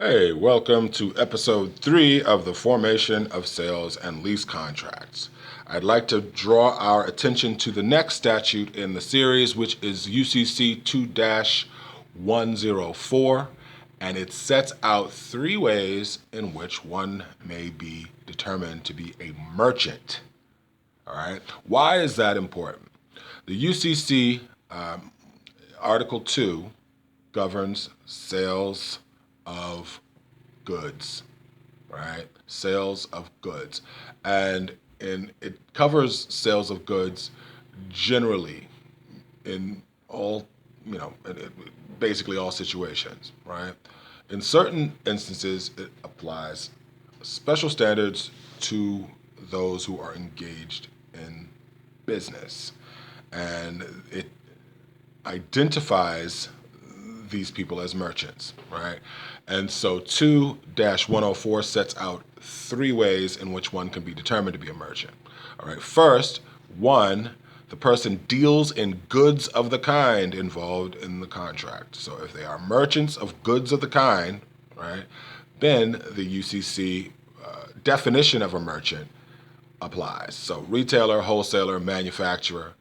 Hey, welcome to episode 3 of the formation of sales and lease contracts. I'd like to draw our attention to the next statute in the series, which is UCC 2-104, and it sets out 3 ways in which one may be determined to be a merchant. All right. Why is that important? The UCC Article 2 governs sales of goods, right? Sales of goods. And it covers sales of goods generally in all, basically all situations, right? In certain instances, it applies special standards to those who are engaged in business. And it identifies these people as merchants, right? And so 2-104 sets out 3 ways in which one can be determined to be a merchant. All right, first, one, the person deals in goods of the kind involved in the contract. So if they are merchants of goods of the kind, right, then the UCC definition of a merchant applies. So retailer, wholesaler, manufacturer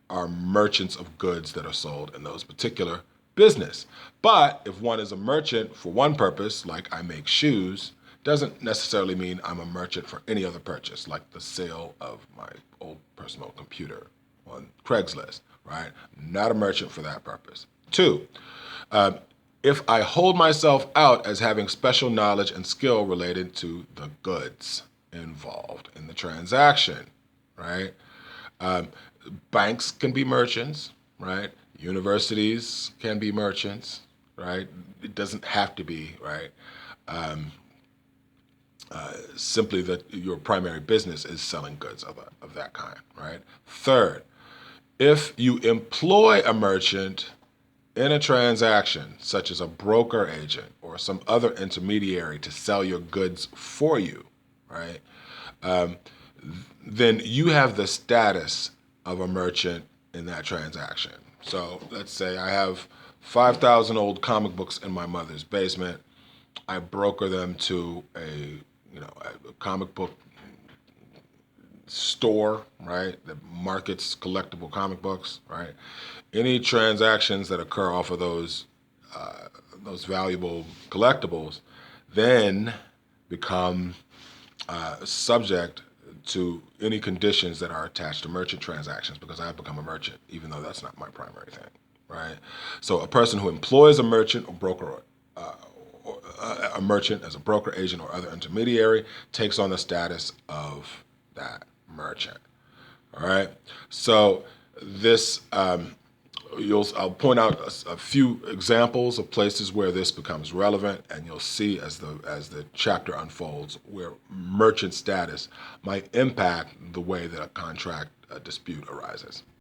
are merchants of goods that are sold in those particular business. But if one is a merchant for one purpose, like I make shoes, doesn't necessarily mean I'm a merchant for any other purchase, like the sale of my old personal computer on Craigslist, right? Not a merchant for that purpose. 2, if I hold myself out as having special knowledge and skill related to the goods involved in the transaction, right? Banks can be merchants, right? Universities can be merchants, right? It doesn't have to be, right? Simply that your primary business is selling goods of that kind, right? Third, if you employ a merchant in a transaction, such as a broker agent or some other intermediary to sell your goods for you, right? Then you have the status of a merchant in that transaction. So let's say I have 5,000 old comic books in my mother's basement. I broker them to a comic book store, right, that markets collectible comic books, right? Any transactions that occur off of those valuable collectibles then become subject to any conditions that are attached to merchant transactions because I've become a merchant, even though that's not my primary thing, right? So a person who employs a merchant or broker, or a merchant as a broker agent or other intermediary takes on the status of that merchant, all right? So this, I'll point out a few examples of places where this becomes relevant, and you'll see as the chapter unfolds where merchant status might impact the way that a contract dispute arises.